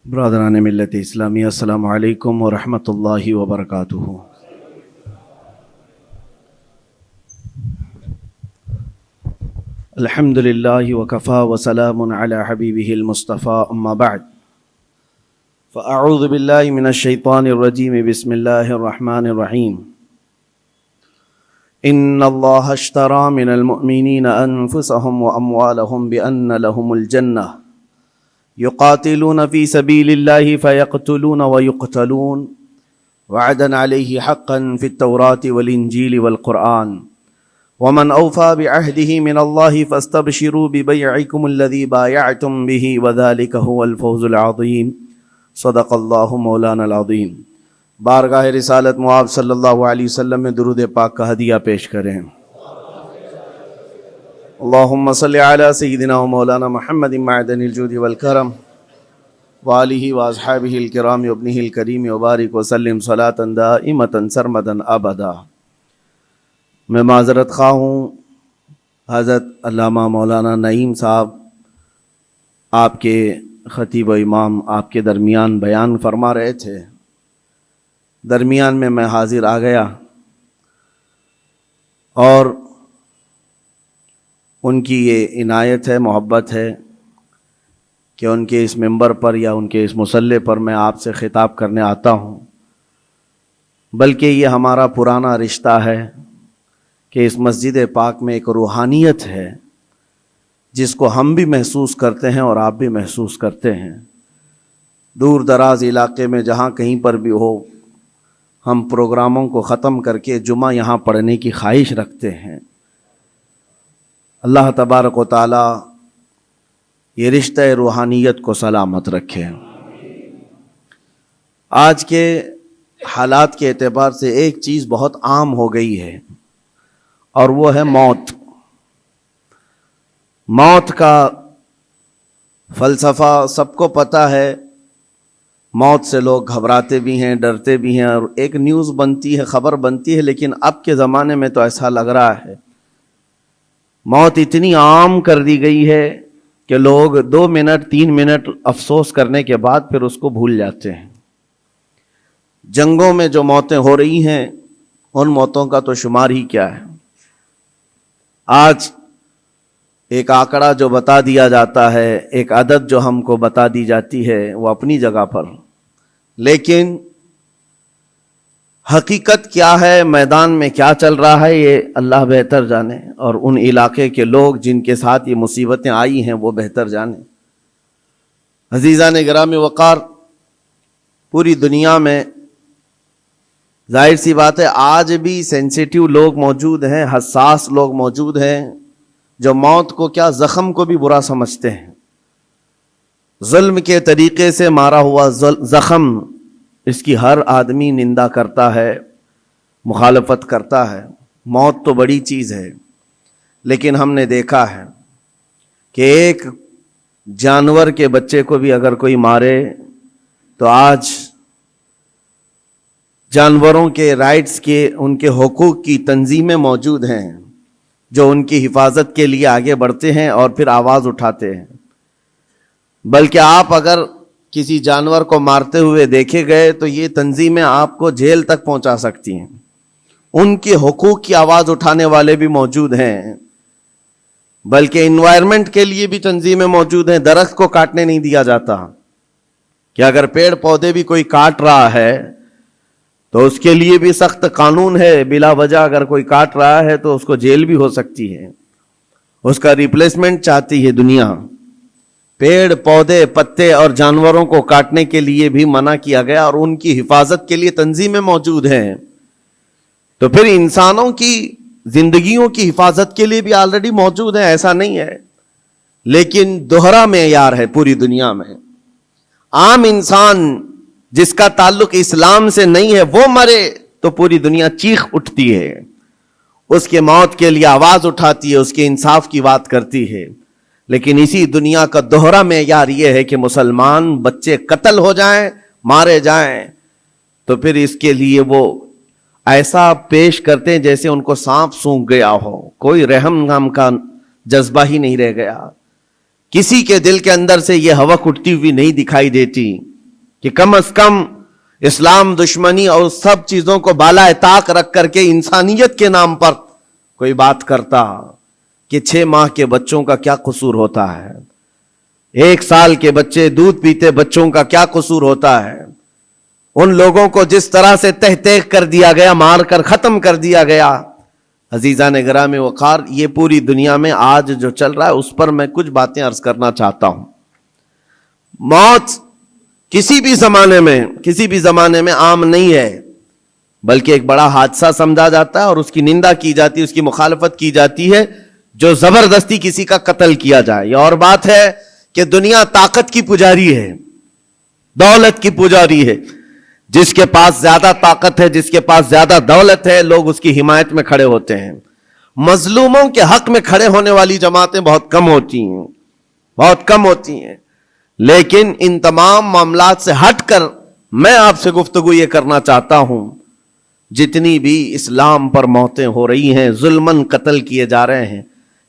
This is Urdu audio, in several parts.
برادران ملت اسلامی، السلام علیکم ورحمۃ اللہ وبرکاتہ۔ الحمد للہ وکفا وسلام علی حبیبہ المصطفیٰ، اما بعد فاعوذ باللہ من الشیطان الرجیم، بسم اللہ الرحمن الرحیم۔ ان اللہ اشتری من المؤمنین انفسهم واموالهم بان لهم الجنہ یقاتلون فی سبیل اللہ فیقتلون ویقتلون وعدا علیہ حقا فی التوراۃ والانجیل والقرآن ومن اوفى بعہدہ من اللہ فاستبشروا ببیعکم الذی بایعتم بہ وذلک هو الفوز العظیم۔ صدق اللہ مولانا العظیم۔ بارگاہ رسالت معاب صلی اللہ علیہ وسلم میں درود پاک کا ہدیہ پیش کریں۔ اللہم صلی علی سیدنا و مولانا محمد معدن الجود والکرم وآلہ واصحابہ الکرام وابنہ الکریم وبارک وسلم صلاۃ دائمۃ سرمدا ابدا۔ میں معذرت خواہ ہوں، حضرت علامہ مولانا نعیم صاحب آپ کے خطیب و امام آپ کے درمیان بیان فرما رہے تھے، درمیان میں حاضر آ گیا اور ان کی یہ عنایت ہے، محبت ہے کہ ان کے اس ممبر پر یا ان کے اس مصلی پر میں آپ سے خطاب کرنے آتا ہوں، بلکہ یہ ہمارا پرانا رشتہ ہے کہ اس مسجد پاک میں ایک روحانیت ہے جس کو ہم بھی محسوس کرتے ہیں اور آپ بھی محسوس کرتے ہیں۔ دور دراز علاقے میں جہاں کہیں پر بھی ہو، ہم پروگراموں کو ختم کر کے جمعہ یہاں پڑھنے کی خواہش رکھتے ہیں۔ اللہ تبارک و تعالی یہ رشتہ روحانیت کو سلامت رکھے۔ آج کے حالات کے اعتبار سے ایک چیز بہت عام ہو گئی ہے اور وہ ہے موت۔ موت کا فلسفہ سب کو پتہ ہے، موت سے لوگ گھبراتے بھی ہیں، ڈرتے بھی ہیں، اور ایک نیوز بنتی ہے، خبر بنتی ہے، لیکن اب کے زمانے میں تو ایسا لگ رہا ہے موت اتنی عام کر دی گئی ہے کہ لوگ 2 منٹ 3 منٹ افسوس کرنے کے بعد پھر اس کو بھول جاتے ہیں۔ جنگوں میں جو موتیں ہو رہی ہیں ان موتوں کا تو شمار ہی کیا ہے۔ آج ایک آنکڑا جو بتا دیا جاتا ہے، ایک عدد جو ہم کو بتا دی جاتی ہے، وہ اپنی جگہ پر، لیکن حقیقت کیا ہے، میدان میں کیا چل رہا ہے، یہ اللہ بہتر جانے، اور ان علاقے کے لوگ جن کے ساتھ یہ مصیبتیں آئی ہیں وہ بہتر جانے۔ عزیزان گرامی وقار، پوری دنیا میں ظاہر سی بات ہے آج بھی سینسیٹیو لوگ موجود ہیں، حساس لوگ موجود ہیں جو موت کو کیا زخم کو بھی برا سمجھتے ہیں۔ ظلم کے طریقے سے مارا ہوا زخم، اس کی ہر آدمی نندا کرتا ہے، مخالفت کرتا ہے۔ موت تو بڑی چیز ہے، لیکن ہم نے دیکھا ہے کہ ایک جانور کے بچے کو بھی اگر کوئی مارے تو آج جانوروں کے رائٹس کے، ان کے حقوق کی تنظیمیں موجود ہیں جو ان کی حفاظت کے لیے آگے بڑھتے ہیں اور پھر آواز اٹھاتے ہیں۔ بلکہ آپ اگر کسی جانور کو مارتے ہوئے دیکھے گئے تو یہ تنظیمیں آپ کو جیل تک پہنچا سکتی ہیں۔ ان کے حقوق کی آواز اٹھانے والے بھی موجود ہیں، بلکہ انوائرمنٹ کے لیے بھی تنظیمیں موجود ہیں۔ درخت کو کاٹنے نہیں دیا جاتا کہ اگر پیڑ پودے بھی کوئی کاٹ رہا ہے تو اس کے لیے بھی سخت قانون ہے، بلا وجہ اگر کوئی کاٹ رہا ہے تو اس کو جیل بھی ہو سکتی ہے، اس کا ریپلیسمنٹ چاہتی ہے دنیا۔ پیڑ پودے پتے اور جانوروں کو کاٹنے کے لیے بھی منع کیا گیا اور ان کی حفاظت کے لیے تنظیمیں موجود ہیں، تو پھر انسانوں کی زندگیوں کی حفاظت کے لیے بھی آلریڈی موجود ہیں، ایسا نہیں ہے۔ لیکن دوہرا معیار ہے پوری دنیا میں۔ عام انسان جس کا تعلق اسلام سے نہیں ہے وہ مرے تو پوری دنیا چیخ اٹھتی ہے، اس کے موت کے لیے آواز اٹھاتی ہے، اس کے انصاف کی بات کرتی ہے۔ لیکن اسی دنیا کا دوہرا معیار یہ ہے کہ مسلمان بچے قتل ہو جائیں، مارے جائیں، تو پھر اس کے لیے وہ ایسا پیش کرتے ہیں جیسے ان کو سانپ سونگھ گیا ہو، کوئی رحم نام کا جذبہ ہی نہیں رہ گیا۔ کسی کے دل کے اندر سے یہ ہوک اٹھتی ہوئی نہیں دکھائی دیتی کہ کم از کم اسلام دشمنی اور سب چیزوں کو بالائے طاق رکھ کر کے انسانیت کے نام پر کوئی بات کرتا کہ 6 ماہ کے بچوں کا کیا قصور ہوتا ہے، 1 سال کے بچے دودھ پیتے بچوں کا کیا قصور ہوتا ہے، ان لوگوں کو جس طرح سے تہ تیغ کر دیا گیا، مار کر ختم کر دیا گیا۔ عزیزان گرامی وقار، یہ پوری دنیا میں آج جو چل رہا ہے اس پر میں کچھ باتیں عرض کرنا چاہتا ہوں۔ موت کسی بھی زمانے میں عام نہیں ہے، بلکہ ایک بڑا حادثہ سمجھا جاتا ہے اور اس کی نندا کی جاتی ہے، اس کی مخالفت کی جاتی ہے جو زبردستی کسی کا قتل کیا جائے۔ یہ اور بات ہے کہ دنیا طاقت کی پجاری ہے، دولت کی پجاری ہے، جس کے پاس زیادہ طاقت ہے، جس کے پاس زیادہ دولت ہے، لوگ اس کی حمایت میں کھڑے ہوتے ہیں۔ مظلوموں کے حق میں کھڑے ہونے والی جماعتیں بہت کم ہوتی ہیں۔ لیکن ان تمام معاملات سے ہٹ کر میں آپ سے گفتگو یہ کرنا چاہتا ہوں، جتنی بھی اسلام پر موتیں ہو رہی ہیں، ظلماً قتل کیے جا رہے ہیں،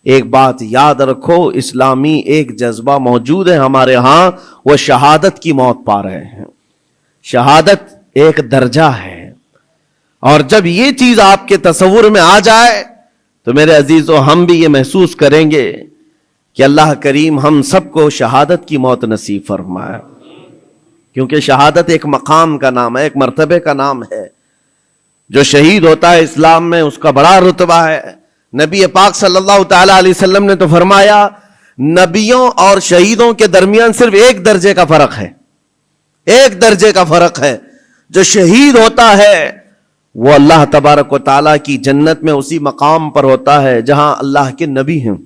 ایک بات یاد رکھو، اسلامی ایک جذبہ موجود ہے ہمارے ہاں، وہ شہادت کی موت پا رہے ہیں۔ شہادت ایک درجہ ہے، اور جب یہ چیز آپ کے تصور میں آ جائے تو میرے عزیزو ہم بھی یہ محسوس کریں گے کہ اللہ کریم ہم سب کو شہادت کی موت نصیب فرمائے، کیونکہ شہادت ایک مقام کا نام ہے، ایک مرتبے کا نام ہے۔ جو شہید ہوتا ہے اسلام میں اس کا بڑا رتبہ ہے۔ نبی پاک صلی اللہ تعالی علیہ وسلم نے تو فرمایا، نبیوں اور شہیدوں کے درمیان صرف 1 درجے کا فرق ہے، 1 درجے کا فرق ہے۔ جو شہید ہوتا ہے وہ اللہ تبارک و تعالیٰ کی جنت میں اسی مقام پر ہوتا ہے جہاں اللہ کے نبی ہیں۔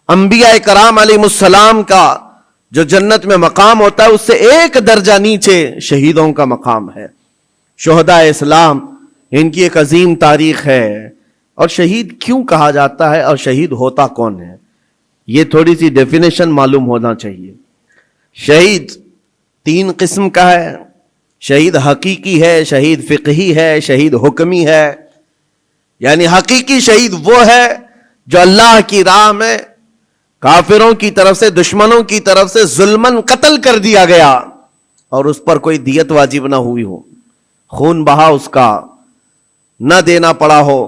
انبیاء کرام علیہ السلام کا جو جنت میں مقام ہوتا ہے اس سے 1 درجہ نیچے شہیدوں کا مقام ہے۔ شہداء اسلام، ان کی ایک عظیم تاریخ ہے، اور شہید کیوں کہا جاتا ہے اور شہید ہوتا کون ہے، یہ تھوڑی سی ڈیفینیشن معلوم ہونا چاہیے۔ شہید 3 قسم کا ہے، شہید حقیقی ہے، شہید فقہی ہے، شہید حکمی ہے۔ یعنی حقیقی شہید وہ ہے جو اللہ کی راہ میں کافروں کی طرف سے، دشمنوں کی طرف سے ظلماً قتل کر دیا گیا اور اس پر کوئی دیت واجب نہ ہوئی ہو، خون بہا اس کا نہ دینا پڑا ہو۔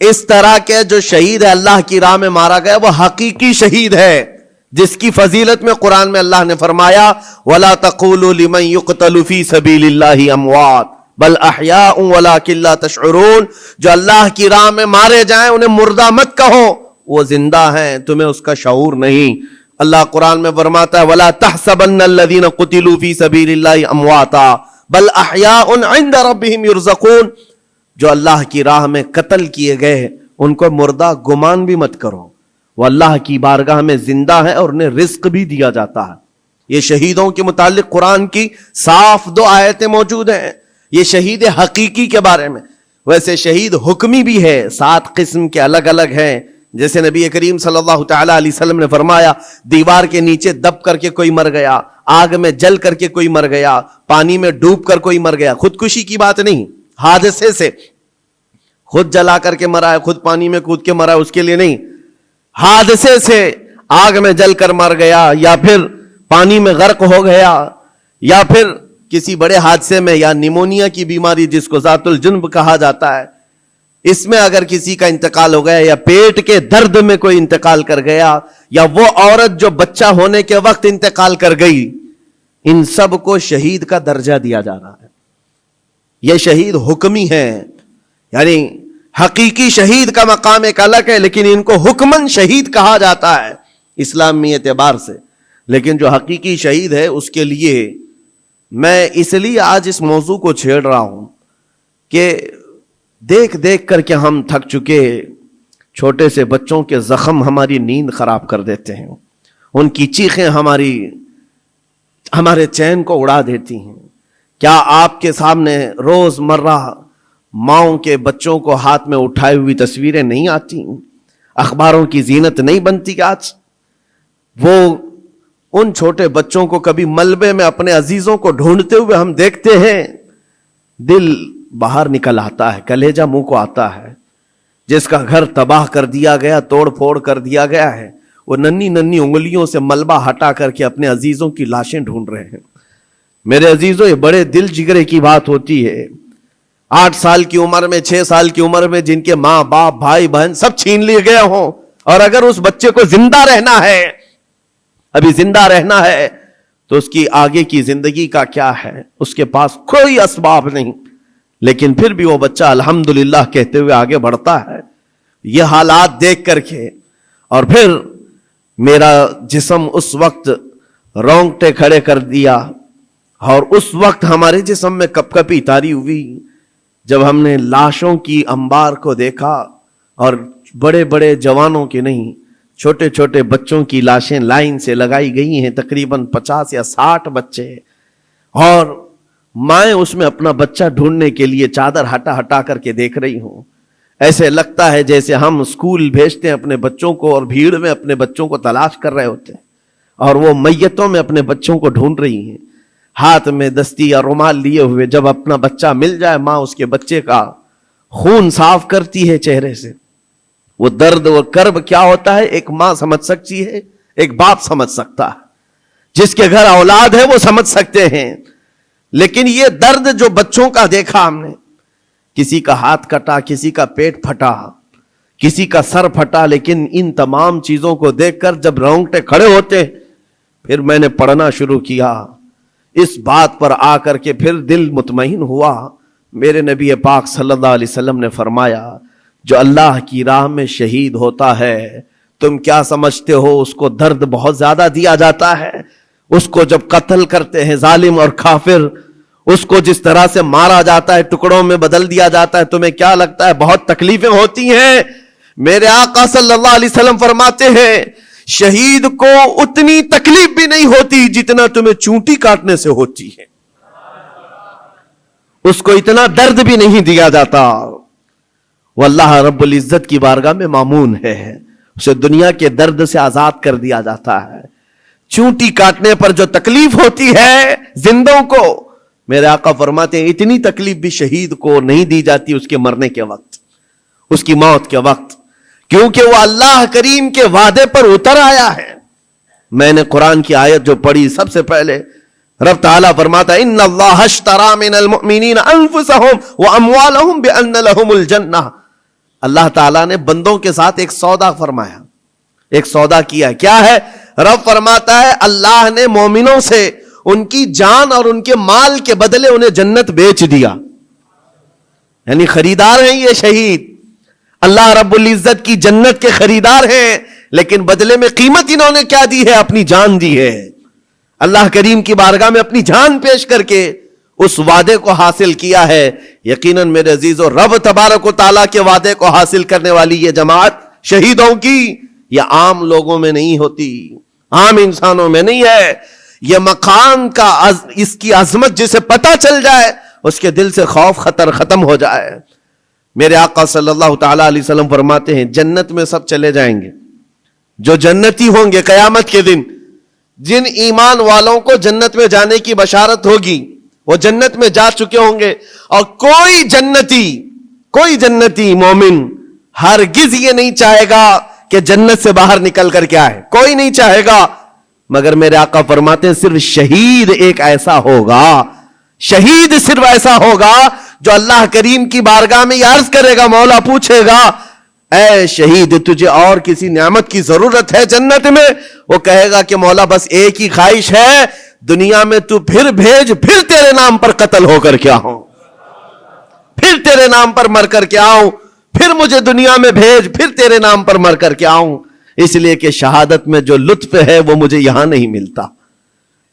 اس طرح کے جو شہید ہے اللہ کی راہ میں مارا گیا وہ حقیقی شہید ہے، جس کی فضیلت میں قرآن میں اللہ نے فرمایا وَلَا تَقُولُوا لِمَنْ يُقْتَلُ فِي سَبِيلِ اللَّهِ أَمْوَاتٌ بَلْ أَحْيَاءٌ وَلَكِنْ لَا تَشْعُرُونَ۔ جو اللہ کی راہ میں مارے جائیں انہیں مردہ مت کہو، وہ زندہ ہیں، تمہیں اس کا شعور نہیں۔ اللہ قرآن میں فرماتا ہے وَلَا تَحْسَبَنَّ الَّذِينَ قُتِلُوا فِي سَبِيلِ اللَّهِ أَمْوَاتًا بَلْ أَحْيَاءٌ عِنْدَ رَبِّهِمْ يُرْزَقُونَ۔ جو اللہ کی راہ میں قتل کیے گئے ان کو مردہ گمان بھی مت کرو، وہ اللہ کی بارگاہ میں زندہ ہیں اور انہیں رزق بھی دیا جاتا ہے۔ یہ شہیدوں کے متعلق قرآن کی صاف 2 آیتیں موجود ہیں، یہ شہید حقیقی کے بارے میں۔ ویسے شہید حکمی بھی ہے، 7 قسم کے الگ الگ ہیں۔ جیسے نبی کریم صلی اللہ تعالی علیہ وسلم نے فرمایا، دیوار کے نیچے دب کر کے کوئی مر گیا، آگ میں جل کر کے کوئی مر گیا، پانی میں ڈوب کر کوئی مر گیا، خودکشی کی بات نہیں، حادثے سے خود جلا کر کے مرا ہے، خود پانی میں کود کے مرا ہے، اس کے لیے نہیں، حادثے سے آگ میں جل کر مر گیا، یا پھر پانی میں غرق ہو گیا، یا پھر کسی بڑے حادثے میں، یا نیمونیا کی بیماری جس کو ذات الجنب کہا جاتا ہے، اس میں اگر کسی کا انتقال ہو گیا، یا پیٹ کے درد میں کوئی انتقال کر گیا، یا وہ عورت جو بچہ ہونے کے وقت انتقال کر گئی، ان سب کو شہید کا درجہ دیا جا رہا ہے۔ یہ شہید حکمی ہے، یعنی حقیقی شہید کا مقام ایک الگ ہے، لیکن ان کو حکمن شہید کہا جاتا ہے اسلامی اعتبار سے۔ لیکن جو حقیقی شہید ہے اس کے لیے میں اس لیے آج اس موضوع کو چھیڑ رہا ہوں کہ دیکھ دیکھ کر کے ہم تھک چکے، چھوٹے سے بچوں کے زخم ہماری نیند خراب کر دیتے ہیں، ان کی چیخیں ہمارے چین کو اڑا دیتی ہیں۔ کیا آپ کے سامنے روز مرہ ماؤں کے بچوں کو ہاتھ میں اٹھائے ہوئی تصویریں نہیں آتی؟ اخباروں کی زینت نہیں بنتی آج؟ وہ ان چھوٹے بچوں کو کبھی ملبے میں اپنے عزیزوں کو ڈھونڈتے ہوئے ہم دیکھتے ہیں، دل باہر نکل آتا ہے، کلیجہ منہ کو آتا ہے۔ جس کا گھر تباہ کر دیا گیا، توڑ پھوڑ کر دیا گیا ہے، وہ ننھی ننھی انگلیوں سے ملبہ ہٹا کر کے اپنے عزیزوں کی لاشیں ڈھونڈ رہے ہیں۔ میرے عزیزوں یہ بڑے دل جگرے کی بات ہوتی ہے. 8 سال کی عمر میں 6 سال کی عمر میں جن کے ماں باپ بھائی بہن سب چھین لیے گئے ہوں, اور اگر اس بچے کو زندہ رہنا ہے, ابھی زندہ رہنا ہے, تو اس کی آگے کی زندگی کا کیا ہے؟ اس کے پاس کوئی اسباب نہیں, لیکن پھر بھی وہ بچہ الحمدللہ کہتے ہوئے آگے بڑھتا ہے. یہ حالات دیکھ کر کے اور پھر میرا جسم اس وقت رونگٹے کھڑے کر دیا, اور اس وقت ہمارے جسم میں کپ کپی طاری ہوئی جب ہم نے لاشوں کی انبار کو دیکھا, اور بڑے بڑے جوانوں کے نہیں, چھوٹے چھوٹے بچوں کی لاشیں لائن سے لگائی گئی ہیں, تقریباً 50 یا 60 بچے, اور مائیں اس میں اپنا بچہ ڈھونڈنے کے لیے چادر ہٹا ہٹا کر کے دیکھ رہی ہوں. ایسے لگتا ہے جیسے ہم اسکول بھیجتے ہیں اپنے بچوں کو اور بھیڑ میں اپنے بچوں کو تلاش کر رہے ہوتے ہیں, اور وہ میتوں میں اپنے بچوں کو ڈھونڈ رہی ہیں, ہاتھ میں دستی یا رومال لیے ہوئے. جب اپنا بچہ مل جائے, ماں اس کے بچے کا خون صاف کرتی ہے چہرے سے. وہ درد و کرب کیا ہوتا ہے ایک ماں سمجھ سکتی ہے, ایک باپ سمجھ سکتا ہے, جس کے گھر اولاد ہے وہ سمجھ سکتے ہیں. لیکن یہ درد جو بچوں کا دیکھا ہم نے, کسی کا ہاتھ کٹا, کسی کا پیٹ پھٹا, کسی کا سر پھٹا, لیکن ان تمام چیزوں کو دیکھ کر جب رونگٹے کھڑے ہوتے, پھر میں نے پڑھنا شروع کیا. اس بات پر آ کر کے پھر دل مطمئن ہوا. میرے نبی پاک صلی اللہ علیہ وسلم نے فرمایا, جو اللہ کی راہ میں شہید ہوتا ہے, تم کیا سمجھتے ہو اس کو درد بہت زیادہ دیا جاتا ہے؟ اس کو جب قتل کرتے ہیں ظالم اور کافر, اس کو جس طرح سے مارا جاتا ہے, ٹکڑوں میں بدل دیا جاتا ہے, تمہیں کیا لگتا ہے بہت تکلیفیں ہوتی ہیں؟ میرے آقا صلی اللہ علیہ وسلم فرماتے ہیں شہید کو اتنی تکلیف بھی نہیں ہوتی جتنا تمہیں چونٹی کاٹنے سے ہوتی ہے. اس کو اتنا درد بھی نہیں دیا جاتا. وہ اللہ رب العزت کی بارگاہ میں مامون ہے, اسے دنیا کے درد سے آزاد کر دیا جاتا ہے. چونٹی کاٹنے پر جو تکلیف ہوتی ہے زندوں کو, میرے آقا فرماتے ہیں اتنی تکلیف بھی شہید کو نہیں دی جاتی اس کے مرنے کے وقت, اس کی موت کے وقت, کیونکہ وہ اللہ کریم کے وعدے پر اتر آیا ہے. میں نے قرآن کی آیت جو پڑھی سب سے پہلے, رب تعالیٰ فرماتا ہے ان اللہ اشترى من المؤمنین انفسهم واموالهم بان لهم الجنہ. اللہ تعالیٰ نے بندوں کے ساتھ ایک سودا فرمایا, ایک سودا کیا. کیا ہے؟ رب فرماتا ہے اللہ نے مومنوں سے ان کی جان اور ان کے مال کے بدلے انہیں جنت بیچ دیا. یعنی خریدار ہیں یہ شہید, اللہ رب العزت کی جنت کے خریدار ہیں, لیکن بدلے میں قیمت انہوں نے کیا دی ہے؟ اپنی جان دی ہے. اللہ کریم کی بارگاہ میں اپنی جان پیش کر کے اس وعدے کو حاصل کیا ہے. یقیناً میرے عزیزو, رب تبارک و تعالیٰ کے وعدے کو حاصل کرنے والی یہ جماعت شہیدوں کی, یہ عام لوگوں میں نہیں ہوتی, عام انسانوں میں نہیں ہے. یہ مقام کا اس کی عظمت جسے پتہ چل جائے اس کے دل سے خوف خطر ختم ہو جائے. میرے آقا صلی اللہ تعالیٰ علیہ وسلم فرماتے ہیں جنت میں سب چلے جائیں گے, جو جنتی ہوں گے قیامت کے دن, جن ایمان والوں کو جنت میں جانے کی بشارت ہوگی وہ جنت میں جا چکے ہوں گے. اور کوئی جنتی مومن ہرگز یہ نہیں چاہے گا کہ جنت سے باہر نکل کر کے آئے, کوئی نہیں چاہے گا. مگر میرے آقا فرماتے ہیں صرف شہید ایک ایسا ہوگا, شہید صرف ایسا ہوگا جو اللہ کریم کی بارگاہ میں یہ عرض کرے گا, مولا پوچھے گا اے شہید تجھے اور کسی نعمت کی ضرورت ہے جنت میں؟ وہ کہے گا کہ مولا بس ایک ہی خواہش ہے, دنیا میں تو پھر بھیج, پھر تیرے نام پر قتل ہو کر کے آؤں, پھر تیرے نام پر مر کر کے آؤں, پھر مجھے دنیا میں بھیج, پھر تیرے نام پر مر کر کے آؤں. اس لیے کہ شہادت میں جو لطف ہے وہ مجھے یہاں نہیں ملتا.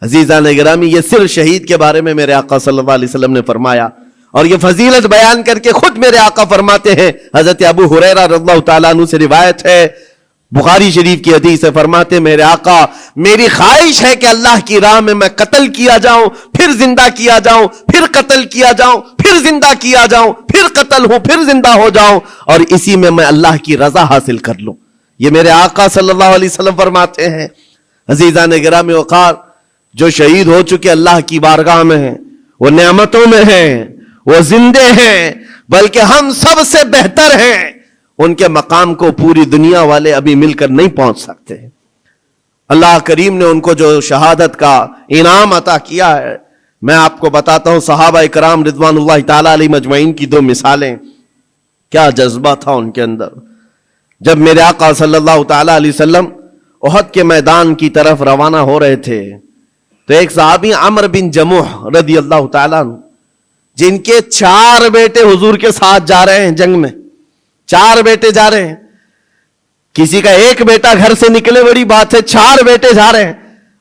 عزیزان گرامی, یہ صرف شہید کے بارے میں میرے آقا صلی اللہ علیہ وسلم نے فرمایا, اور یہ فضیلت بیان کر کے خود میرے آقا فرماتے ہیں, حضرت ابو ہریرہ رضی اللہ تعالیٰ عنہ سے روایت ہے, بخاری شریف کی حدیث ہے, فرماتے میرے آقا میری خواہش ہے کہ اللہ کی راہ میں قتل کیا جاؤں, پھر زندہ کیا جاؤں, پھر قتل کیا جاؤں, پھر زندہ کیا جاؤں, پھر قتل ہوں, پھر زندہ ہو جاؤں, اور اسی میں اللہ کی رضا حاصل کر لوں. یہ میرے آقا صلی اللہ علیہ وسلم فرماتے ہیں. عزیزان گرامی وقار, جو شہید ہو چکے اللہ کی بارگاہ میں ہیں وہ نعمتوں میں ہیں, وہ زندے ہیں, بلکہ ہم سب سے بہتر ہیں. ان کے مقام کو پوری دنیا والے ابھی مل کر نہیں پہنچ سکتے. اللہ کریم نے ان کو جو شہادت کا انعام عطا کیا ہے, میں آپ کو بتاتا ہوں صحابہ اکرام رضوان اللہ تعالی علیہم اجمعین کی دو مثالیں. کیا جذبہ تھا ان کے اندر. جب میرے آقا صلی اللہ تعالی علیہ وسلم احد کے میدان کی طرف روانہ ہو رہے تھے تو ایک صحابی عمرو بن جموح رضی اللہ تعالیٰ عنہ، جن کے 4 بیٹے حضور کے ساتھ جا رہے ہیں جنگ میں، 4 بیٹے جا رہے ہیں. کسی کا ایک بیٹا گھر سے نکلے بڑی بات ہے، 4 بیٹے جا رہے ہیں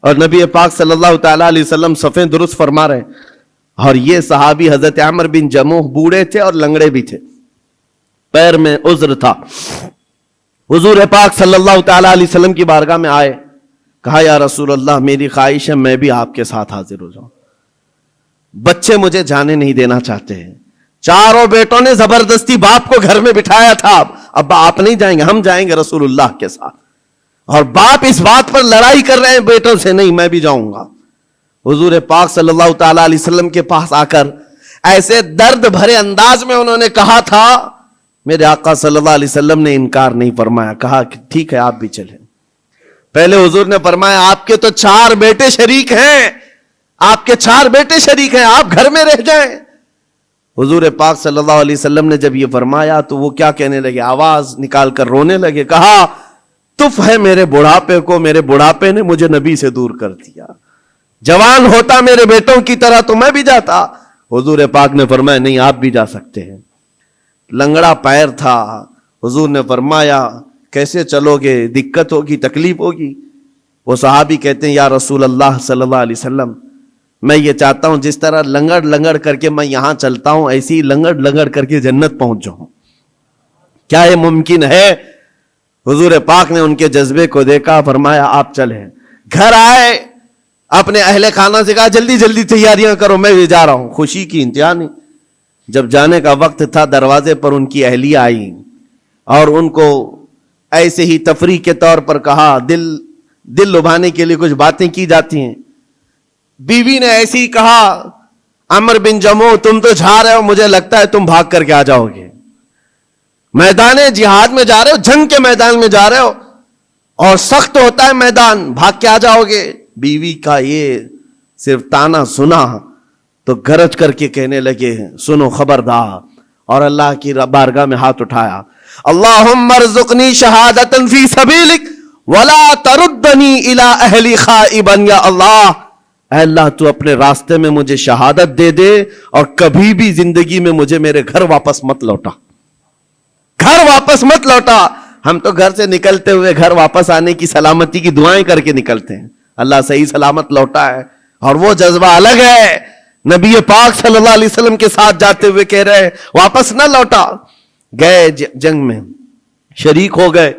اور نبی پاک صلی اللہ تعالی علیہ وسلم صفیں درست فرما رہے ہیں. اور یہ صحابی حضرت عمرو بن جموح بوڑھے تھے اور لنگڑے بھی تھے، پیر میں عذر تھا. حضور پاک صلی اللہ تعالی علیہ وسلم کی بارگاہ میں آئے، کہا یا رسول اللہ میری خواہش ہے میں بھی آپ کے ساتھ حاضر ہو جاؤں. بچے مجھے جانے نہیں دینا چاہتے ہیں. 4 بیٹوں نے زبردستی باپ کو گھر میں بٹھایا تھا، ابا آپ نہیں جائیں گے، ہم جائیں گے رسول اللہ کے ساتھ. اور باپ اس بات پر لڑائی کر رہے ہیں بیٹوں سے، نہیں میں بھی جاؤں گا. حضور پاک صلی اللہ تعالی علیہ وسلم کے پاس آ کر ایسے درد بھرے انداز میں انہوں نے کہا تھا، میرے آقا صلی اللہ علیہ وسلم نے انکار نہیں فرمایا، کہا کہ ٹھیک ہے آپ بھی چلیں. پہلے حضور نے فرمایا آپ کے تو 4 بیٹے شریک ہیں، آپ کے 4 بیٹے شریک ہیں، آپ گھر میں رہ جائیں. حضور پاک صلی اللہ علیہ وسلم نے جب یہ فرمایا تو وہ کیا کہنے لگے، آواز نکال کر رونے لگے. کہا تف ہے میرے بڑھاپے کو، میرے بڑھاپے نے مجھے نبی سے دور کر دیا. جوان ہوتا میرے بیٹوں کی طرح تو میں بھی جاتا. حضور پاک نے فرمایا نہیں آپ بھی جا سکتے ہیں. لنگڑا پیر تھا. حضور نے فرمایا کیسے چلو گے، دقت ہوگی، تکلیف ہوگی. وہ صحابی کہتے ہیں یا رسول اللہ صلی اللہ علیہ وسلم میں یہ چاہتا ہوں جس طرح لنگڑ لنگڑ کر کے میں یہاں چلتا ہوں ایسی لنگڑ لنگڑ کر کے جنت پہنچ جاؤں. کیا یہ ممکن ہے؟ حضور پاک نے ان کے جذبے کو دیکھا، فرمایا آپ چلیں. گھر آئے، اپنے اہل خانہ سے کہا جلدی جلدی تیاریاں کرو میں بھی جا رہا ہوں. خوشی کی انتہا نہیں. جب جانے کا وقت تھا دروازے پر ان کی اہلیہ آئی اور ان کو ایسے ہی تفریح کے طور پر کہا، دل لبھانے کے لیے کچھ باتیں کی جاتی ہیں. بیوی نے ایسے ہی کہا عمرو بن جموح تم تو جا رہے ہو، مجھے لگتا ہے تم بھاگ کر کے آ جاؤ گے. میدان جہاد میں جا رہے ہو، جنگ کے میدان میں جا رہے ہو اور سخت ہوتا ہے میدان، بھاگ کے آ جاؤ گے. بیوی کا یہ صرف تانا سنا تو گرج کر کے کہنے لگے سنو خبردار، اور اللہ کی بارگاہ میں ہاتھ اٹھایا، اللہم ارزقنی شہادتا فی سبیلک ولا تردنی الی اہلی خائبا. یا اللہ، اے اللہ تو اپنے راستے میں مجھے شہادت دے دے اور کبھی بھی زندگی میں مجھے میرے گھر واپس مت لوٹا، گھر واپس مت لوٹا. ہم تو گھر سے نکلتے ہوئے گھر واپس آنے کی سلامتی کی دعائیں کر کے نکلتے ہیں، اللہ صحیح سلامت لوٹا ہے اور وہ جذبہ الگ ہے. نبی پاک صلی اللہ علیہ وسلم کے ساتھ جاتے ہوئے کہہ رہے واپس نہ لوٹا. گئے جنگ میں شریک ہو گئے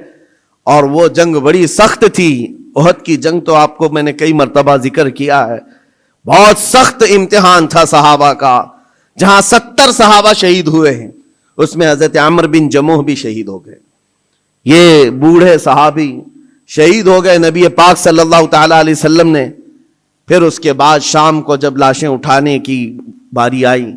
اور وہ جنگ بڑی سخت تھی. احد کی جنگ تو آپ کو میں نے کئی مرتبہ ذکر کیا ہے، بہت سخت امتحان تھا صحابہ کا، جہاں 70 صحابہ شہید ہوئے ہیں اس میں حضرت عمرو بن جموح بھی شہید ہو گئے. یہ بوڑھے صحابی شہید ہو گئے. نبی پاک صلی اللہ تعالی علیہ وسلم نے پھر اس کے بعد شام کو جب لاشیں اٹھانے کی باری آئی،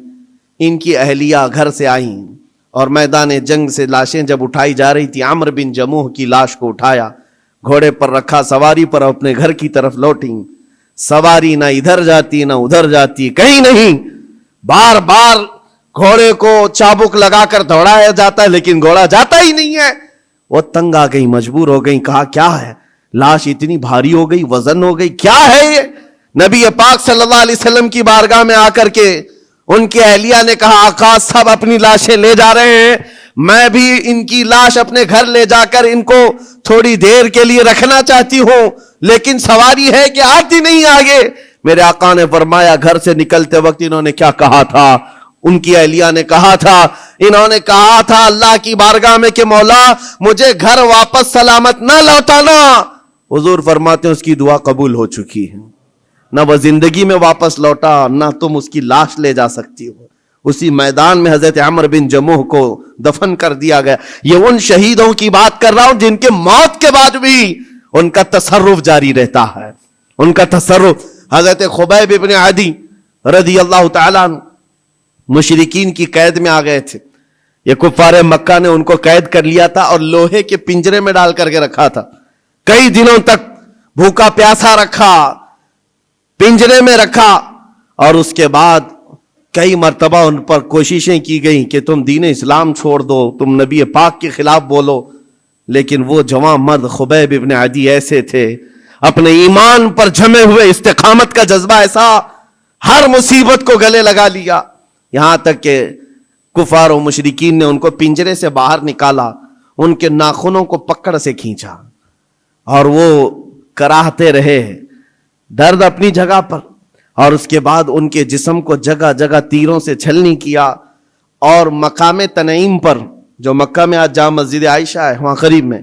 ان کی اہلیہ گھر سے آئیں اور میدان جنگ سے لاشیں جب اٹھائی جا رہی تھی، عمرو بن جموح کی لاش کو اٹھایا، گھوڑے پر رکھا، سواری پر اپنے گھر کی طرف لوٹیں. سواری نہ ادھر جاتی نہ ادھر جاتی، کہیں نہیں. بار بار گھوڑے کو چابک لگا کر دوڑایا جاتا ہے لیکن گھوڑا جاتا ہی نہیں ہے. وہ تنگ آ گئی، مجبور ہو گئی. کہا کیا ہے، لاش اتنی بھاری ہو گئی، وزن ہو گئی، کیا ہے یہ؟ نبی پاک صلی اللہ علیہ وسلم کی بارگاہ میں آ کر کے ان کی اہلیہ نے کہا آقا سب اپنی لاشیں لے جا رہے ہیں، میں بھی ان کی لاش اپنے گھر لے جا کر ان کو تھوڑی دیر کے لیے رکھنا چاہتی ہوں، لیکن سواری ہے کہ آتی نہیں آگے. میرے آقا نے فرمایا گھر سے نکلتے وقت انہوں نے کیا کہا تھا؟ ان کی اہلیہ نے کہا تھا، انہوں نے کہا تھا اللہ کی بارگاہ میں کہ مولا مجھے گھر واپس سلامت نہ لوٹانا. حضور فرماتے ہیں اس کی دعا قبول ہو چکی ہے، نہ وہ زندگی میں واپس لوٹا نہ تم اس کی لاش لے جا سکتی ہو. اسی میدان میں حضرت عمرو بن جموح کو دفن کر دیا گیا. یہ ان شہیدوں کی بات کر رہا ہوں جن کے موت کے بعد بھی ان کا تصرف جاری رہتا ہے، ان کا تصرف. حضرت خبیب ابن عدی رضی اللہ تعالیٰ مشرکین کی قید میں آ گئے تھے. یہ کفار مکہ نے ان کو قید کر لیا تھا اور لوہے کے پنجرے میں ڈال کر کے رکھا تھا. کئی دنوں تک بھوکا پیاسا رکھا، پنجرے میں رکھا اور اس کے بعد کئی مرتبہ ان پر کوششیں کی گئیں کہ تم دین اسلام چھوڑ دو، تم نبی پاک کے خلاف بولو، لیکن وہ جوان مرد خبیب ابن عدی ایسے تھے، اپنے ایمان پر جمے ہوئے، استقامت کا جذبہ ایسا، ہر مصیبت کو گلے لگا لیا، یہاں تک کہ کفار و مشرکین نے ان کو پنجرے سے باہر نکالا، ان کے ناخنوں کو پکڑ سے کھینچا اور وہ کراہتے رہے، درد اپنی جگہ پر، اور اس کے بعد ان کے جسم کو جگہ جگہ تیروں سے چھلنی کیا، اور مقام تنعیم پر جو مکہ میں آج جہاں مسجد عائشہ ہے وہاں قریب میں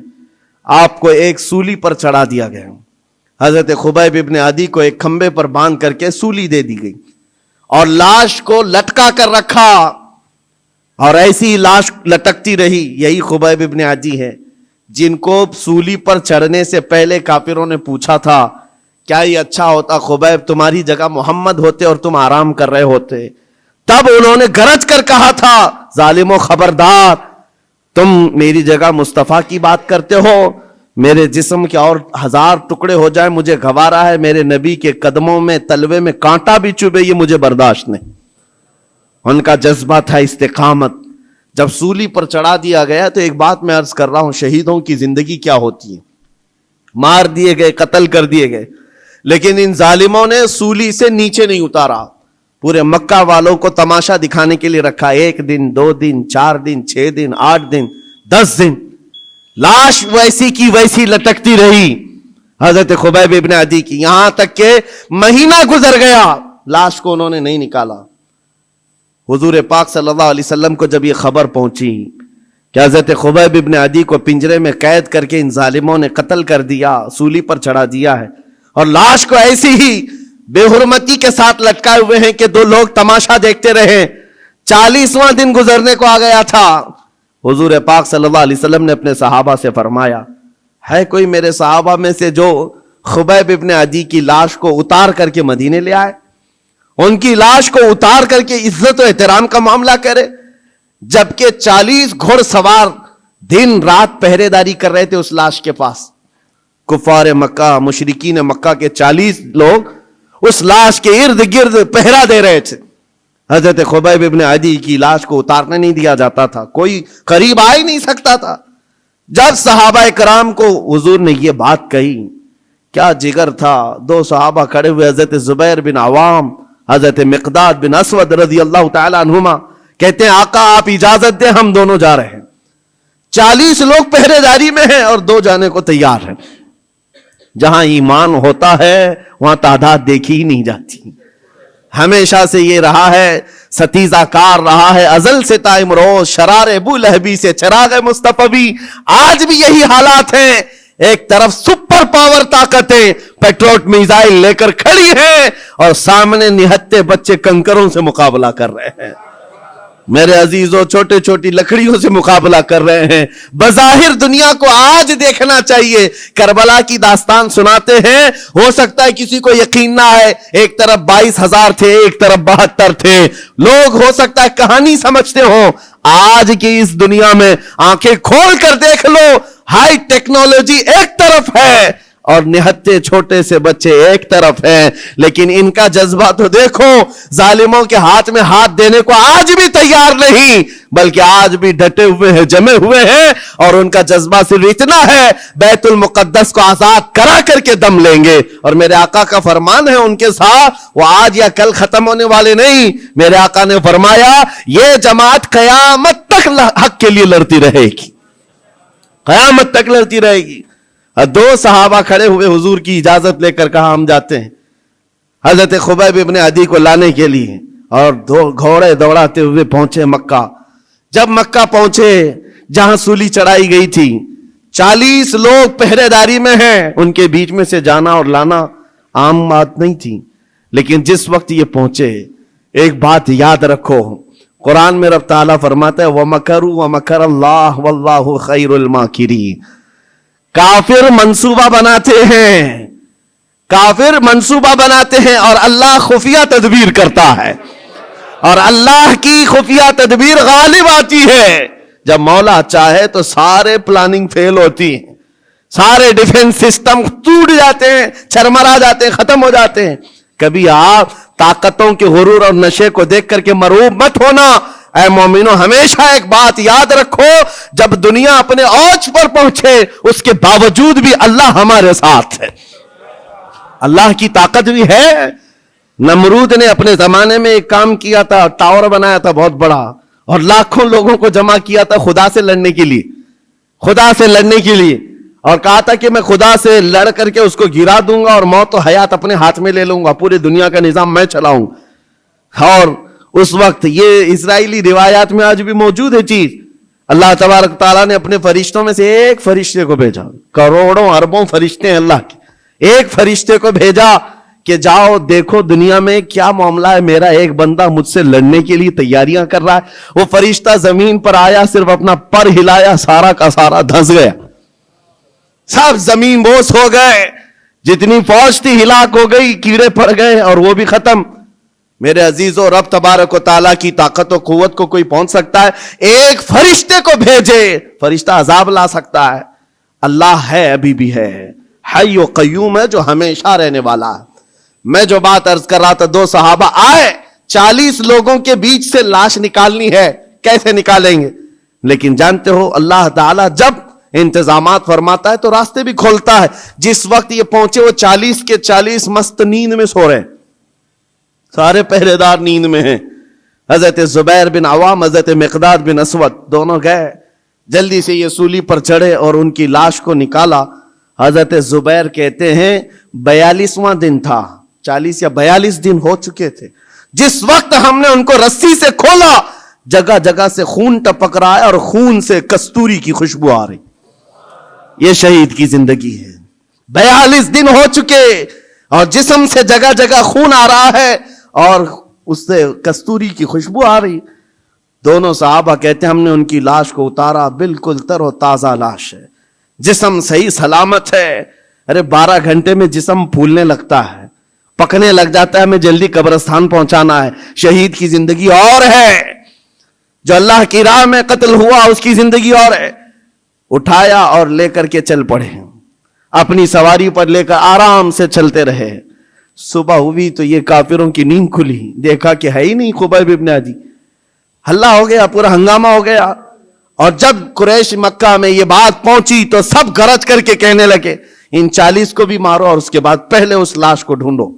آپ کو ایک سولی پر چڑھا دیا گیا، حضرت خبیب ابن عدی کو ایک کھمبے پر باندھ کر کے سولی دے دی گئی اور لاش کو لٹکا کر رکھا، اور ایسی لاش لٹکتی رہی۔ یہی خبیب ابن عدی ہے جن کو سولی پر چڑھنے سے پہلے کافروں نے پوچھا تھا کیا یہ اچھا ہوتا خبیب تمہاری جگہ محمد ہوتے اور تم آرام کر رہے ہوتے، تب انہوں نے گرج کر کہا تھا ظالمو خبردار، تم میری جگہ مصطفیٰ کی بات کرتے ہو، میرے جسم کے اور 1000 ٹکڑے ہو جائے مجھے گوارا ہے، میرے نبی کے قدموں میں تلوے میں کانٹا بھی چبھے یہ مجھے برداشت نہیں۔ ان کا جذبہ تھا استقامت۔ جب سولی پر چڑھا دیا گیا تو ایک بات میں عرض کر رہا ہوں، شہیدوں کی زندگی کیا ہوتی ہے، مار دیے گئے، قتل کر دیے گئے، لیکن ان ظالموں نے سولی سے نیچے نہیں اتارا، پورے مکہ والوں کو تماشا دکھانے کے لیے رکھا، 1 دن 2 دن 4 دن 6 دن 8 دن 10 دن لاش ویسی کی ویسی لٹکتی رہی حضرت خبیب ابن عدی کی، یہاں تک کہ مہینہ گزر گیا لاش کو انہوں نے نہیں نکالا۔ حضور پاک صلی اللہ علیہ وسلم کو جب یہ خبر پہنچی کہ حضرت خبیب ابن عدی کو پنجرے میں قید کر کے ان ظالموں نے قتل کر دیا، سولی پر چڑھا دیا ہے، اور لاش کو ایسی ہی بے حرمتی کے ساتھ لٹکائے ہوئے ہیں کہ 2 لوگ تماشا دیکھتے رہے، 40واں دن گزرنے کو آ گیا تھا، حضور پاک صلی اللہ علیہ وسلم نے اپنے صحابہ سے فرمایا ہے کوئی میرے صحابہ میں سے جو خبیب ابن عدی کی لاش کو اتار کر کے مدینے لے آئے، ان کی لاش کو اتار کر کے عزت و احترام کا معاملہ کرے، جبکہ 40 گھڑ سوار دن رات پہرے داری کر رہے تھے اس لاش کے پاس، کفار مکہ مشرکین مکہ کے 40 لوگ اس لاش کے ارد گرد پہرا دے رہے تھے، حضرت خبیب ابن عدی کی لاش کو اتارنے نہیں دیا جاتا تھا، کوئی قریب آ ہی نہیں سکتا تھا۔ جب صحابہ کرام کو حضور نے یہ بات کہی، کیا جگر تھا، 2 صحابہ کھڑے ہوئے، حضرت زبیر بن عوام، حضرت مقداد بن اسود رضی اللہ تعالی عنہما، کہتے ہیں آقا آپ اجازت دیں ہم دونوں جا رہے ہیں، 40 لوگ پہرے داری میں ہیں اور 2 جانے کو تیار ہیں۔ جہاں ایمان ہوتا ہے وہاں تعداد دیکھی ہی نہیں جاتی، ہمیشہ سے یہ رہا ہے، ستیزہ کار رہا ہے ازل سے تا امروز، شرار ابو لہبی سے چراغ مصطفی، آج بھی یہی حالات ہیں، ایک طرف سپر پاور طاقتیں پیٹروٹ میزائل لے کر کھڑی ہیں اور سامنے نہتے بچے کنکروں سے مقابلہ کر رہے ہیں، میرے عزیزوں چھوٹے چھوٹی لکڑیوں سے مقابلہ کر رہے ہیں۔ بظاہر دنیا کو آج دیکھنا چاہیے، کربلا کی داستان سناتے ہیں، ہو سکتا ہے کسی کو یقین نہ آئے، ایک طرف 22,000 تھے، ایک طرف 72 تھے، لوگ ہو سکتا ہے کہانی سمجھتے ہوں، آج کی اس دنیا میں آنکھیں کھول کر دیکھ لو، ہائی ٹیکنالوجی ایک طرف ہے اور نہتے چھوٹے سے بچے ایک طرف ہیں، لیکن ان کا جذبہ تو دیکھو، ظالموں کے ہاتھ میں ہاتھ دینے کو آج بھی تیار نہیں، بلکہ آج بھی ڈٹے ہوئے ہیں، جمے ہوئے ہیں، اور ان کا جذبہ صرف اتنا ہے بیت المقدس کو آزاد کرا کر کے دم لیں گے، اور میرے آقا کا فرمان ہے ان کے ساتھ، وہ آج یا کل ختم ہونے والے نہیں، میرے آقا نے فرمایا یہ جماعت قیامت تک حق کے لیے لڑتی رہے گی، قیامت تک لڑتی رہے گی۔ 2 صحابہ کھڑے ہوئے، حضور کی اجازت لے کر کہا ہم جاتے ہیں حضرت خبیب ابن عدی کو لانے کے لیے، اور 2 گھوڑے دوڑاتے ہوئے پہنچے مکہ۔ جب مکہ پہنچے جہاں سولی چڑھائی گئی تھی، 40 لوگ پہرے داری میں ہیں، ان کے بیچ میں سے جانا اور لانا عام بات نہیں تھی، لیکن جس وقت یہ پہنچے ایک بات یاد رکھو، قرآن میں رب تعالیٰ فرماتا ہے وَمَكَرُوا وَمَكَرَ اللَّهُ وَاللَّهُ خَيْرُ الْمَاكِرِينَ۔ کافر منصوبہ بناتے ہیں، کافر منصوبہ بناتے ہیں، اور اللہ خفیہ تدبیر کرتا ہے، اور اللہ کی خفیہ تدبیر غالب آتی ہے۔ جب مولا چاہے تو سارے پلاننگ فیل ہوتی ہیں، سارے ڈیفنس سسٹم ٹوٹ جاتے ہیں، چرمرا جاتے ہیں، ختم ہو جاتے ہیں، کبھی آپ طاقتوں کے غرور اور نشے کو دیکھ کر کے مروب مت ہونا. اے مومنو، ہمیشہ ایک بات یاد رکھو، جب دنیا اپنے اوج پر پہنچے اس کے باوجود بھی اللہ ہمارے ساتھ ہے، اللہ کی طاقت بھی ہے. نمرود نے اپنے زمانے میں ایک کام کیا تھا، ٹاور بنایا تھا بہت بڑا، اور لاکھوں لوگوں کو جمع کیا تھا خدا سے لڑنے کے لیے، خدا سے لڑنے کے لیے، اور کہا تھا کہ میں خدا سے لڑ کر کے اس کو گرا دوں گا اور موت و حیات اپنے ہاتھ میں لے لوں گا، پوری دنیا کا نظام میں چلاؤں. اور اس وقت یہ اسرائیلی روایات میں آج بھی موجود ہے چیز. اللہ تبارک تعالیٰ نے اپنے فرشتوں میں سے ایک فرشتے کو بھیجا، کروڑوں اربوں فرشتے ہیں اللہ کے، ایک فرشتے کو بھیجا کہ جاؤ دیکھو دنیا میں کیا معاملہ ہے، میرا ایک بندہ مجھ سے لڑنے کے لیے تیاریاں کر رہا ہے. وہ فرشتہ زمین پر آیا، صرف اپنا پر ہلایا، سارا کا سارا دھنس گیا، سب زمین بوس ہو گئے، جتنی فوج تھی ہلاک ہو گئی، کیڑے پڑ گئے اور وہ بھی ختم. میرے عزیزو، رب تبارک و تعالیٰ کی طاقت و قوت کو کوئی پہنچ سکتا ہے؟ ایک فرشتے کو بھیجے، فرشتہ عذاب لا سکتا ہے. اللہ ہے، ابھی بھی ہے، حی و قیوم ہے، جو ہمیشہ رہنے والا ہے. میں جو بات عرض کر رہا تھا، دو صحابہ آئے، 40 لوگوں کے بیچ سے لاش نکالنی ہے، کیسے نکالیں گے؟ لیکن جانتے ہو اللہ تعالیٰ جب انتظامات فرماتا ہے تو راستے بھی کھولتا ہے. جس وقت یہ پہنچے وہ 40 کے 40 مست نیند میں سو رہے، سارے پہرے دار نیند میں ہیں. حضرت زبیر بن عوام، حضرت مقداد بن اسود دونوں گئے، جلدی سے یہ سولی پر چڑھے اور ان کی لاش کو نکالا. حضرت زبیر کہتے ہیں 42واں دن تھا، 40 یا 42 دن ہو چکے تھے. جس وقت ہم نے ان کو رسی سے کھولا، جگہ جگہ سے خون ٹپک رہا ہے اور خون سے کستوری کی خوشبو آ رہی. یہ شہید کی زندگی ہے. 42 دن ہو چکے اور جسم سے جگہ جگہ خون آ رہا ہے اور اس سے کستوری کی خوشبو آ رہی. دونوں صحابہ کہتے ہیں ہم نے ان کی لاش کو اتارا، بالکل تر و تازہ لاش ہے، جسم صحیح سلامت ہے. ارے 12 گھنٹے میں جسم پھولنے لگتا ہے، پکنے لگ جاتا ہے، ہمیں جلدی قبرستان پہنچانا ہے. شہید کی زندگی اور ہے، جو اللہ کی راہ میں قتل ہوا اس کی زندگی اور ہے. اٹھایا اور لے کر کے چل پڑے، اپنی سواری پر لے کر آرام سے چلتے رہے. صبح ہوئی تو یہ کافروں کی نیند کھلی، دیکھا کہ ہے ہی نہیں خبیب ابن عدی. ہلا ہو گیا، پورا ہنگامہ ہو گیا. اور جب قریش مکہ میں یہ بات پہنچی تو سب گرج کر کے کہنے لگے ان 40 کو بھی مارو اور اس کے بعد پہلے اس لاش کو ڈھونڈو.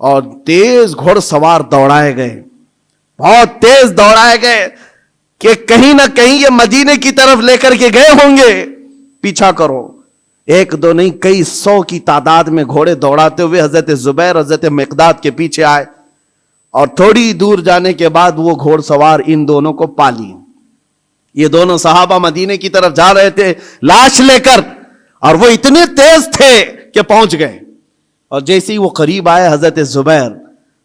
اور تیز گھوڑ سوار دوڑائے گئے، بہت تیز دوڑائے گئے کہ کہیں نہ کہیں یہ مدینے کی طرف لے کر کے گئے ہوں گے، پیچھا کرو. ایک دو نہیں، کئی 100 کی تعداد میں گھوڑے دوڑاتے ہوئے حضرت زبیر حضرت مقداد کے پیچھے آئے اور تھوڑی دور جانے کے بعد وہ گھوڑ سوار ان دونوں کو پا لی. یہ دونوں صحابہ مدینے کی طرف جا رہے تھے لاش لے کر، اور وہ اتنے تیز تھے کہ پہنچ گئے. اور جیسے ہی وہ قریب آئے، حضرت زبیر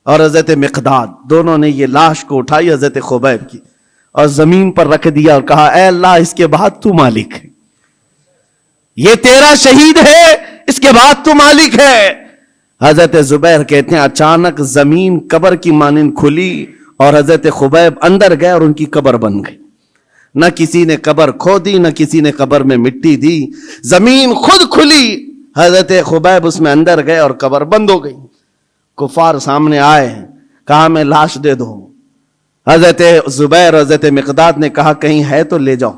اور حضرت مقداد دونوں نے یہ لاش کو اٹھائی حضرت خبیب کی اور زمین پر رکھ دیا اور کہا اے اللہ، اس کے بعد تو مالک ہے، یہ تیرا شہید ہے، اس کے بعد تو مالک ہے. حضرت زبیر کہتے ہیں اچانک زمین قبر کی مانند کھلی اور حضرت خبیب اندر گئے اور ان کی قبر بن گئی. نہ کسی نے قبر کھودی، نہ کسی نے قبر میں مٹی دی، زمین خود کھلی، حضرت خبیب اس میں اندر گئے اور قبر بند ہو گئی. کفار سامنے آئے، کہا میں لاش دے دو. حضرت زبیر حضرت مقداد نے کہا کہیں ہے تو لے جاؤ،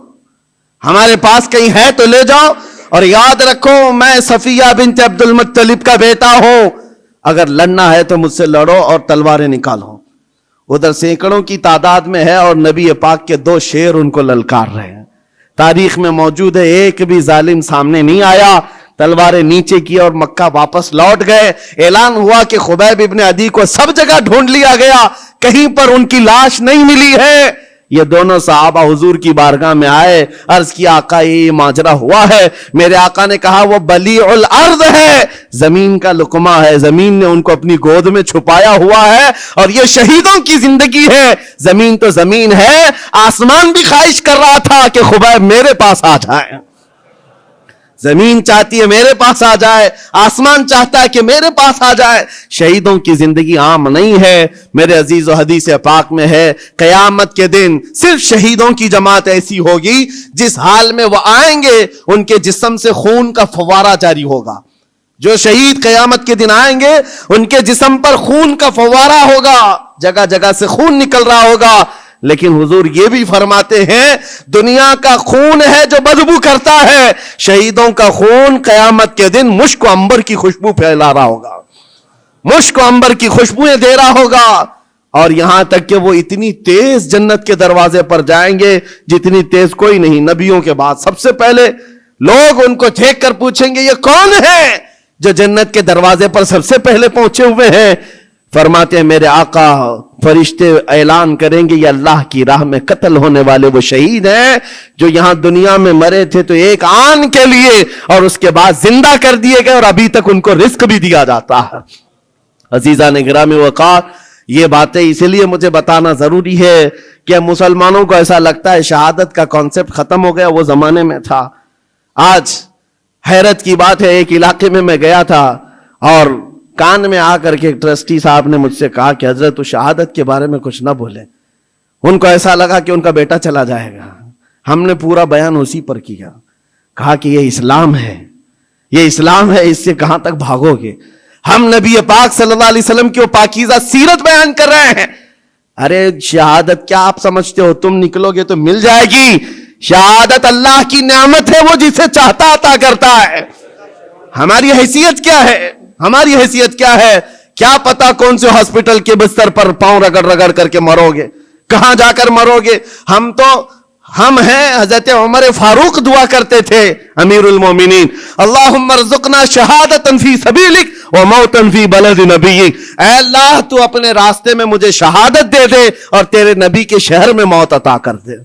ہمارے پاس کہیں ہے تو لے جاؤ، اور یاد رکھو میں صفیہ بنت عبد المطلب کا بیٹا ہوں، اگر لڑنا ہے تو مجھ سے لڑو اور تلواریں نکالو. ادھر سینکڑوں کی تعداد میں ہے اور نبی پاک کے 2 شیر ان کو للکار رہے ہیں. تاریخ میں موجود ہے، ایک بھی ظالم سامنے نہیں آیا، تلواریں نیچے کی اور مکہ واپس لوٹ گئے. اعلان ہوا کہ خبیب ابن عدی کو سب جگہ ڈھونڈ لیا گیا، کہیں پر ان کی لاش نہیں ملی ہے. یہ دونوں صحابہ حضور کی بارگاہ میں آئے، عرض کیا آقا یہ ماجرا ہوا ہے. میرے آقا نے کہا وہ بلیع الارض ہے، زمین کا لقمہ ہے، زمین نے ان کو اپنی گود میں چھپایا ہوا ہے، اور یہ شہیدوں کی زندگی ہے. زمین تو زمین ہے، آسمان بھی خواہش کر رہا تھا کہ خبیب میرے پاس آ جائے. زمین چاہتی ہے میرے پاس آ جائے، آسمان چاہتا ہے کہ میرے پاس آ جائے. شہیدوں کی زندگی عام نہیں ہے میرے عزیز، و حدیث پاک میں ہے قیامت کے دن صرف شہیدوں کی جماعت ایسی ہوگی جس حال میں وہ آئیں گے ان کے جسم سے خون کا فوارہ جاری ہوگا. جو شہید قیامت کے دن آئیں گے ان کے جسم پر خون کا فوارہ ہوگا، جگہ جگہ سے خون نکل رہا ہوگا، لیکن حضور یہ بھی فرماتے ہیں دنیا کا خون ہے جو بدبو کرتا ہے، شہیدوں کا خون قیامت کے دن مشک و عنبر کی خوشبو پھیلا رہا ہوگا، مشک و عنبر کی خوشبوئیں دے رہا ہوگا، اور یہاں تک کہ وہ اتنی تیز جنت کے دروازے پر جائیں گے جتنی تیز کوئی نہیں۔ نبیوں کے بعد سب سے پہلے لوگ ان کو دیکھ کر پوچھیں گے یہ کون ہے جو جنت کے دروازے پر سب سے پہلے پہنچے ہوئے ہیں؟ فرماتے ہیں میرے آقا، فرشتے اعلان کریں گے یہ اللہ کی راہ میں قتل ہونے والے وہ شہید ہیں جو یہاں دنیا میں مرے تھے تو ایک آن کے لیے اور اس کے بعد زندہ کر دیے گئے اور ابھی تک ان کو رزق بھی دیا جاتا ہے۔ عزیزان گرامی وقار، یہ باتیں اس لیے مجھے بتانا ضروری ہے کہ مسلمانوں کو ایسا لگتا ہے شہادت کا کانسیپٹ ختم ہو گیا، وہ زمانے میں تھا۔ آج حیرت کی بات ہے، ایک علاقے میں گیا تھا اور کان میں آ کر کے ایک ٹرسٹی صاحب نے مجھ سے کہا کہ حضرت تو شہادت کے بارے میں کچھ نہ بولیں۔ ان کو ایسا لگا کہ ان کا بیٹا چلا جائے گا۔ ہم نے پورا بیان اسی پر کیا، کہا کہ یہ اسلام ہے، یہ اسلام ہے، اس سے کہاں تک بھاگو گے؟ ہم نبی پاک صلی اللہ علیہ وسلم کی وہ پاکیزہ سیرت بیان کر رہے ہیں۔ ارے شہادت کیا آپ سمجھتے ہو تم نکلو گے تو مل جائے گی؟ شہادت اللہ کی نعمت ہے، وہ جسے چاہتا عطا کرتا ہے۔ ہماری حیثیت کیا ہے؟ ہماری حیثیت کیا ہے؟ کیا پتا کون سے ہاسپٹل کے بستر پر پاؤں رگڑ رگڑ کر کے مرو گے، کہاں جا کر مرو گے؟ ہم ہیں حضرت عمر فاروق دعا کرتے تھے امیر المومنین، اللہم ارزقنا شہادتا فی سبیلک و موتا فی بلد نبیک، اے اللہ تو اپنے راستے میں مجھے شہادت دے دے اور تیرے نبی کے شہر میں موت عطا کر دے۔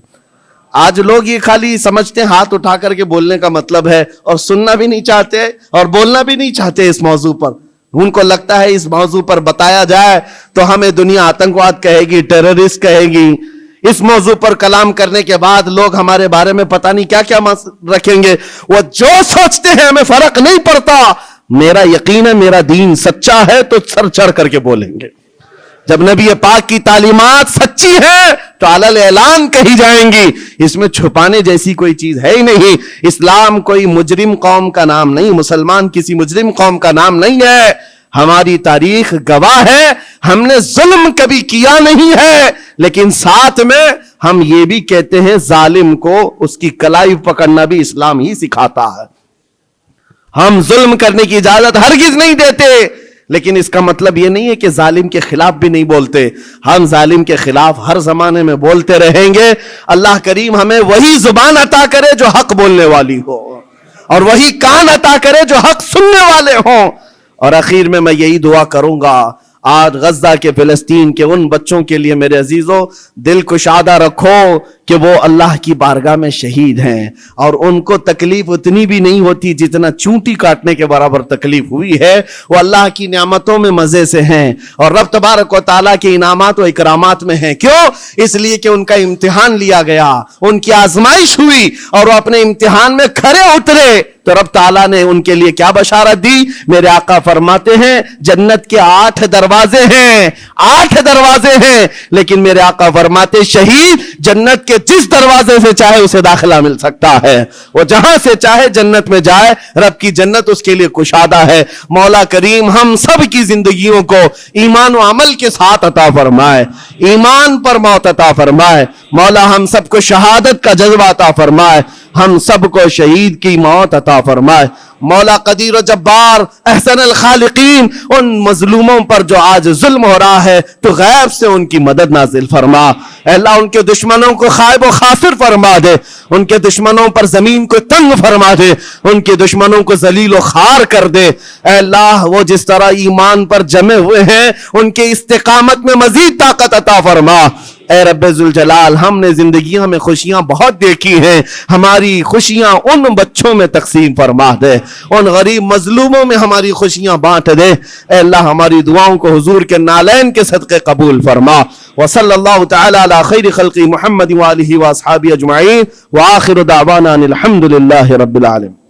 آج لوگ یہ خالی سمجھتے ہیں ہاتھ اٹھا کر کے بولنے کا مطلب ہے، اور سننا بھی نہیں چاہتے اور بولنا بھی نہیں چاہتے اس موضوع پر۔ ان کو لگتا ہے اس موضوع پر بتایا جائے تو ہمیں دنیا آتنکواد کہے گی، ٹیررسٹ کہے گی۔ اس موضوع پر کلام کرنے کے بعد لوگ ہمارے بارے میں پتہ نہیں کیا کیا رکھیں گے۔ وہ جو سوچتے ہیں ہمیں فرق نہیں پڑتا، میرا یقین ہے میرا دین سچا ہے تو سر چڑھ کر کے بولیں گے۔ جب نبی پاک کی تعلیمات سچی ہے تو علل اعلان کہی جائیں گی، اس میں چھپانے جیسی کوئی چیز ہے ہی نہیں۔ اسلام کوئی مجرم قوم کا نام نہیں، مسلمان کسی مجرم قوم کا نام نہیں ہے۔ ہماری تاریخ گواہ ہے ہم نے ظلم کبھی کیا نہیں ہے، لیکن ساتھ میں ہم یہ بھی کہتے ہیں ظالم کو اس کی کلائی پکڑنا بھی اسلام ہی سکھاتا ہے۔ ہم ظلم کرنے کی اجازت ہرگز نہیں دیتے، لیکن اس کا مطلب یہ نہیں ہے کہ ظالم کے خلاف بھی نہیں بولتے۔ ہم ظالم کے خلاف ہر زمانے میں بولتے رہیں گے۔ اللہ کریم ہمیں وہی زبان عطا کرے جو حق بولنے والی ہو، اور وہی کان عطا کرے جو حق سننے والے ہوں۔ اور اخیر میں یہی دعا کروں گا، آج غزہ کے فلسطین کے ان بچوں کے لیے میرے عزیزوں دل کشادہ رکھو کہ وہ اللہ کی بارگاہ میں شہید ہیں، اور ان کو تکلیف اتنی بھی نہیں ہوتی جتنا چونٹی کاٹنے کے برابر تکلیف ہوئی ہے۔ وہ اللہ کی نعمتوں میں مزے سے ہیں اور رب تبارک و تعالیٰ کے انعامات و اکرامات میں ہیں۔ کیوں؟ اس لیے کہ ان کا امتحان لیا گیا، ان کی آزمائش ہوئی اور وہ اپنے امتحان میں کھرے اترے تو رب تعالیٰ نے ان کے لیے کیا بشارت دی؟ میرے آقا فرماتے ہیں جنت کے 8 دروازے ہیں، 8 دروازے ہیں، لیکن میرے آقا فرماتے شہید جنت کے جس دروازے سے چاہے اسے داخلہ مل سکتا ہے، وہ جہاں سے چاہے جنت میں جائے، رب کی جنت اس کے لیے کشادہ ہے۔ مولا کریم ہم سب کی زندگیوں کو ایمان و عمل کے ساتھ عطا فرمائے، ایمان پر موت عطا فرمائے۔ مولا ہم سب کو شہادت کا جذبہ عطا فرمائے، ہم سب کو شہید کی موت عطا فرمائے۔ مولا قدیر و جبار احسن الخالقین ان مظلوموں پر جو آج ظلم ہو رہا ہے تو غیب سے ان کی مدد نازل فرما۔ اے اللہ ان کے دشمنوں کو خائب و خاسر فرما دے، ان کے دشمنوں پر زمین کو تنگ فرما دے، ان کے دشمنوں کو ذلیل و خوار کر دے۔ اے اللہ وہ جس طرح ایمان پر جمے ہوئے ہیں ان کے استقامت میں مزید طاقت عطا فرما۔ اے رب ذوالجلال ہم نے زندگیوں میں خوشیاں بہت دیکھی ہیں، ہماری خوشیاں ان بچوں میں تقسیم فرما دے، ان غریب مظلوموں میں ہماری خوشیاں بانٹ دے۔ اے اللہ ہماری دعاؤں کو حضور کے نالین کے صدقے قبول فرما۔ وصلی اللہ تعالی علی خیر خلق محمد وآلہ واصحابہ اجمعین، وآخر دعوانا الحمد للہ رب العالمین۔